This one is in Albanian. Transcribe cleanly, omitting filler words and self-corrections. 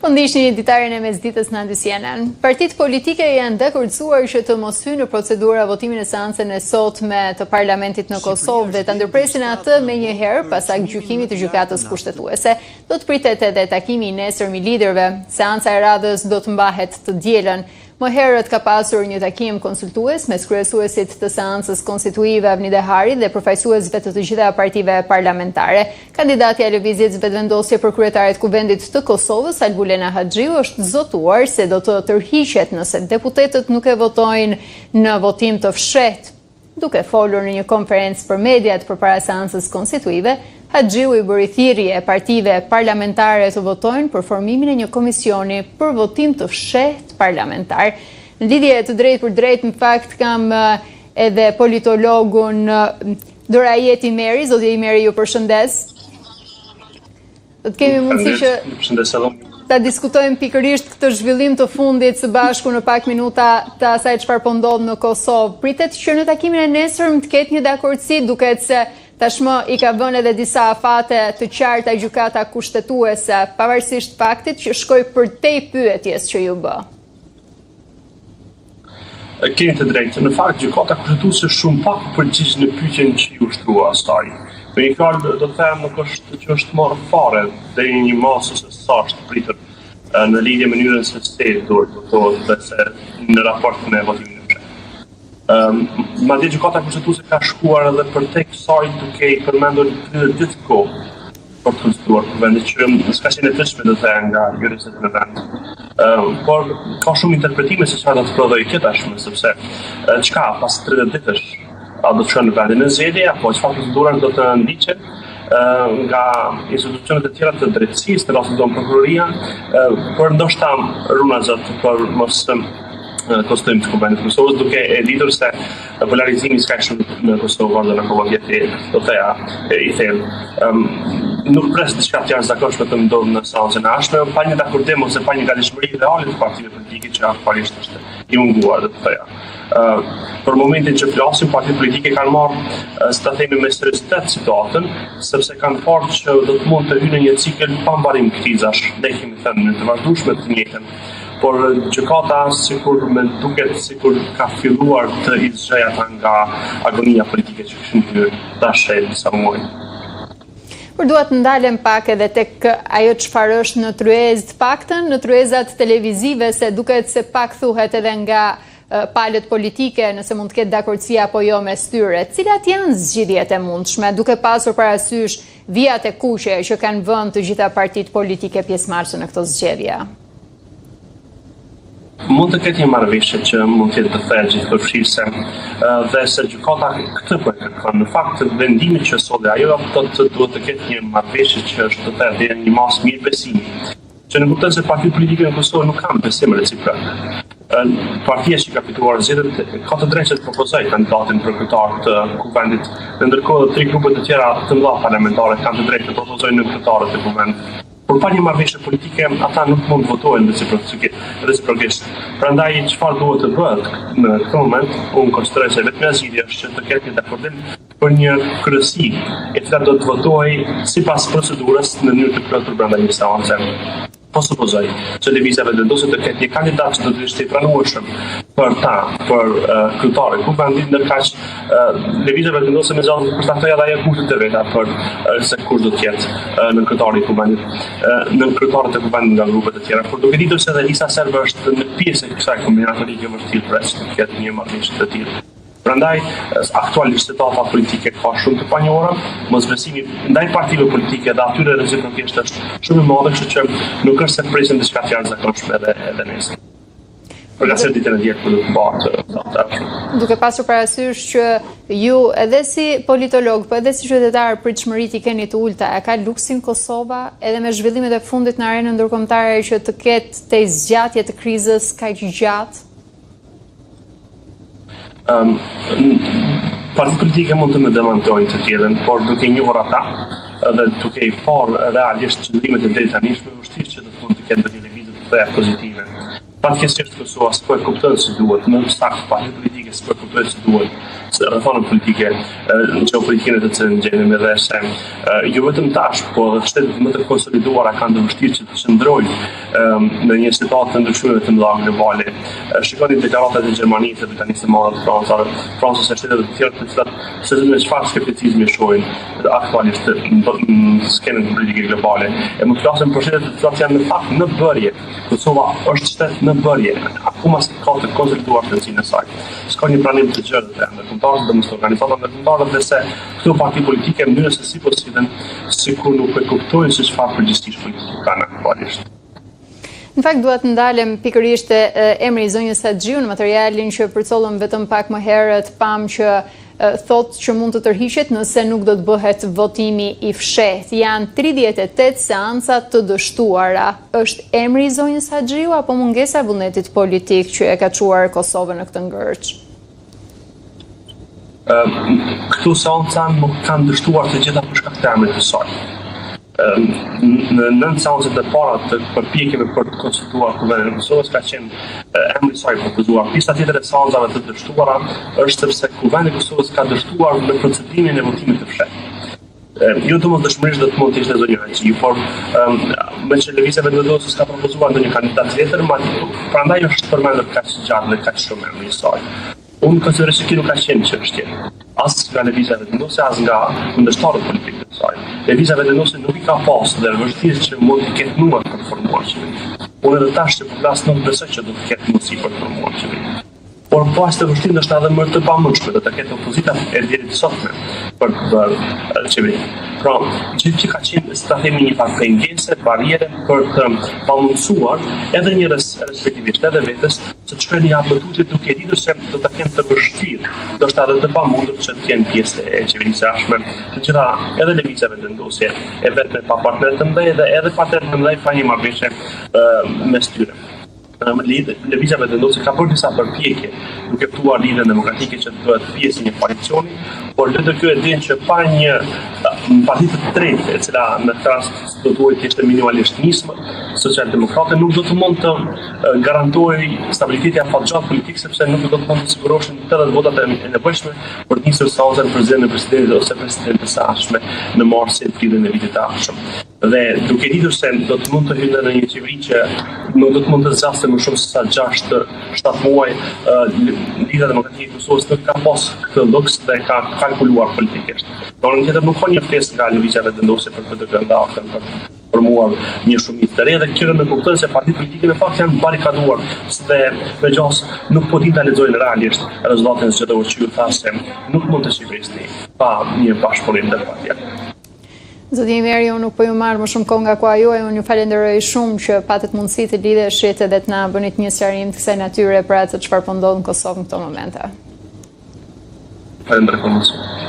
Po ndihni ditarin e mesditës në Andysjenen. Partitë politike janë dakordsuar që të mos hyjnë në procedura votimin e seancën e sotme të parlamentit në Kosovë dhe të ndërpresin atë me një herë pas gjykimit të gjykatës kushtetuese. Do të pritet edhe takimi i nesërm i liderëve. Seanca e radhës do të mbahet të dielën. Më herët ka pasur një takim konsultues mes kryesuesit të seancës konstituive Avni Dehari dhe përfaqësuesve të gjitha partive parlamentare. Kandidatja e lëvizjes vetëvendosje për kryetarin e kuvendit të Kosovës, Albulena Haxhiu, është zotuar se do të tërhiqet nëse deputetët nuk e votojnë në votim të fshehtë. Duke folur në një konferencë për mediat përpara seancës konstituive, Haxhiu i bëri thirrje partive parlamentare të votojnë për formimin e një komisioni për votim të fshehtë parlamentar. Në lidhje të drejtë për drejtë, në fakt kam edhe politologun Dorajet Imeri. Zotje Imeri, ju përshëndes. Do të kemi mundësi që ta diskutojmë pikërisht këtë zhvillim të fundit së bashku në pak minuta të asaj çfarë po ndodh në Kosovë. Pritet që në takimin e nesërm të ketë një dakordsi, duket se tashmë i ka vënë edhe disa afate të qarta gjykata kushtetuese, pavarësisht faktit që shkoi përtej pyetjes që ju bë. Keni të drejtë. Në fakt, gjykata kushtetuese shumë pak përgjigj në pyetjen që ju shtrua asaj. Me një fjalë do të them nuk është që është marrë fare deri një masë ose sa është pritur në lidhje me mënyrën se si duhet të thotë dhe se në raport me votimin e fshehtë. Madje gjykata kushtetuese ka shkuar edhe përtej kësaj duke i përmendur ditë kohë për të konstruar kuvendin që s'ka qenë e tëshme do të thënë nga juristët në vend. Por ka shumë interpretime se çfarë do të prodhoi kjo tashmë, sepse çka pas 30 ditësh a do të shkojnë në vendin e zgjedhjeve apo çfarë procedura do të ndiqen nga institucionet e tjera të drejtësisë, në rastin tonë prokuroria, por ndoshta runa zot për mos kostojmë të kuvendit të Kosovës, duke e ditur se polarizimi s'ka shumë në Kosovë dhe në kohë do të i thellë. Nuk pres diçka të jashtëzakonshme të ndodhë në seancën e ardhshme, pa një dakordim ose pa një gatishmëri reale të partive politike që aktualisht është i munguar, do të thoya. Për momentin që flasim, partitë politike kanë marrë, si ta themi, me seriositet situatën, sepse kanë parë që do të mund të hyjnë në një cikël pa mbarim krizash, dhe kemi thënë në të vazhdueshme të njëjtën. Por gjykata sikur me duket sikur ka filluar të izgjej ata nga agonia politike që kishin hyrë tash disa muaj. Por dua të ndalem pak edhe tek ajo çfarë është në tryezë, të paktën në tryezat televizive, se duket se pak thuhet edhe nga palët politike, nëse mund të ketë dakordsi apo jo mes tyre. Cilat janë zgjidhjet e mundshme, duke pasur parasysh vijat e kuqe që kanë vënë të gjitha partitë politike pjesëmarrëse në këtë zgjedhje? Mund të ketë një marrëveshje që mund të jetë të thellë gjithëpërfshirëse dhe se gjykata këtë po e kërkon. Në fakt, vendimi që solli ajo duhet të ketë një marrëveshje që është të thellë dhe një masë mirëbesimi. Që në kupton se partitë politike në Kosovë nuk kanë besim reciprok. Partia që ka fituar zgjedhjet ka të drejtë të propozojë kandidatin për kryetar të kuvendit, ndërkohë tre grupet e tjera të mëdha parlamentare kanë të drejtë të propozojnë në kryetarët e kuvendit. Por pa një marrëveshje politike, ata nuk mund të votojnë reciprokisht. Prandaj çfarë duhet të bëhet në këtë moment, unë konsideroj se vetëm zgjidhja është që të ketë një dakordim për një kryesi, e cila do të votojë sipas procedurës në mënyrë të plotë brenda një seance. Po supozoj që lëvizja vendosur të ketë një kandidat që do të ishte i pranueshëm për ta, për kryetarin e kuvendit, ndërkaq lëvizja vendosur me zonë për shtatojë edhe ajo kushtet e veta për se kush do të jetë në kryetarin e kuvendit, në kryetarët e kuvendit nga grupet e tjera. Por duke ditur se edhe Lisa Server është në pjesë e kësaj kombinatorike vërtet pres të ketë një marrëveshje të tillë. Prandaj, aktualisht situata politike ka shumë të panjohura, mosbesimi ndaj partive politike dhe atyre reciprokisht është shumë i madh, kështu që nuk është se presim diçka të jashtëzakonshme edhe nesër. Për asaj ditën e djetë do të bëhet. Duke pasur parasysh që ju edhe si politolog, po edhe si qytetar pritshmëritë i keni të ulta, a ka luksin Kosova edhe me zhvillimet e fundit në arenën ndërkombëtare që të ketë te zgjatje të krizës kaq gjatë? Partitë politike mund të më demantojnë të tjerën, por duke njohur ata dhe duke i parë realisht qëndrimet e deri tani është vështirë që të mund të ketë një lëvizje të thjeshtë pozitive. Fatkeqësisht Kosova s'po e kupton si duhet, më saktë partitë politike s'po e kuptojnë si duhet, se reforma politike, geopolitike të cilën gjendemi dhe se jo vetëm tash, por edhe shtetet më të konsoliduara kanë të vështirë që të qëndrojnë në një situatë të ndryshme të mëdha globale. Shikoni deklaratat e Gjermanisë, Britanisë së Madhe, Francës e shtetet të tjera të cilat se me çfarë skepticizmi shohin aktualisht në skenën politike globale. E më flasim për shtetet të cilat janë në fakt në bërje. Kosova është shtet në bërje, akoma ka të konsoliduar fuqinë e saj. S'ka një pranim të gjerë të ndërkombëtarë dhe mos organizata ndërkombëtare dhe se këto parti politike në mënyrë se si po sillen sikur nuk e kuptojnë se çfarë përgjithësisht politikë kanë aktualisht. Në fakt duhet ndalem pikërisht emri i zonjës Haxhiu në materialin që përcollëm vetëm pak më herët, pam që thotë që mund të tërhiqet nëse nuk do të bëhet votimi i fshehtë. Janë 38 seanca të dështuara. Është emri i zonjës Haxhiu apo mungesa e vullnetit politik që e ka çuar Kosovën në këtë ngërç? Këto seanca nuk kanë dështuar të gjitha për shkak të emrit të saj. Në 9 seancët e para të përpjekjeve për të konstituar Kuvendin e Kosovës ka qenë emri i saj propozuar. Pjesa tjetër e seancave të dështuara është sepse Kuvendi i Kosovës ka dështuar në procedimin e votimit të fshehtë. Jo domosdoshmërisht do të mund të ishte zonja Haxhiu, por me që lëvizja vendosës ka propozuar ndonjë kandidat tjetër, prandaj është përmendur kaq gjatë dhe kaq shumë emri i saj. Unë konsideroj se kjo nuk ka qenë çështje. As nga lëvizja vendosë, as nga kundërshtarët politikë të saj. Lëvizja vendosë nuk i ka pasur dhe vështirë që mund të ketë numër për të formuar qeveri. Unë edhe tash që po flas nuk besoj që do të ketë mundësi për të formuar qeveri. Por po as të vështirë ndoshta edhe më të pamundshme do të ketë opozita e deri të sotme për të bërë qeveri. Pra, gjithë që ka qenë të themi një farë pengese, barriere për të pamundsuar edhe një respektivisht edhe vetes se të shkojnë një abëtutje duke ditur se do të kenë të vështirë, ndoshta edhe të pamundur që të kenë pjesë e qeverisë ashme, të gjitha edhe lëvizjeve vendosje e vetme pa partnerë të mëdhenj dhe edhe partnerë të mëdhenj pa një marrëveshje mes tyre. Lëvizja vendosje ka bërë disa përpjekje duke ftuar Lidhjen Demokratike që të bëhet pjesë një koalicioni, por lëndë kjo e din që pa një parti të tretë, e cila në rast do të ishte minimalisht nismë, socialdemokrate nuk do të mund të garantojë stabilitetin afatgjatë politik sepse nuk do të mund të siguroheshin 80 votat e nevojshme për të nisur seancën për zgjedhjen e presidentit ose presidentes së ardhshme në marsin e prillit në vitin e ardhshëm. Dhe duke ditur se do të mund të hyjë në një qeveri që nuk do të mund të zgjasë më shumë se sa 6-7 muaj, Lidhja Demokratike e Kosovës nuk ka pas këtë luks dhe ka kalkuluar politikisht. Por në tjetër nuk ka një pjesë nga lëvizja vendosje për këtë kandidatën për formuar një shumicë të re dhe këtyre me kuptojnë se partitë politike në fakt janë barikaduar dhe me gjas nuk po din ta lexojnë realisht rezultatin që do të thasë nuk mund të shqipërisni pa një bashkëpunim të partijave. Zoti Meri, unë nuk po ju marr më shumë kohë nga koha juaj, unë ju falenderoj shumë që patët mundësi të lidheshit edhe të na bënit një sqarim të kësaj natyre për atë çfarë po ndodh në Kosovë në këto momente. Falenderoj për mundësinë.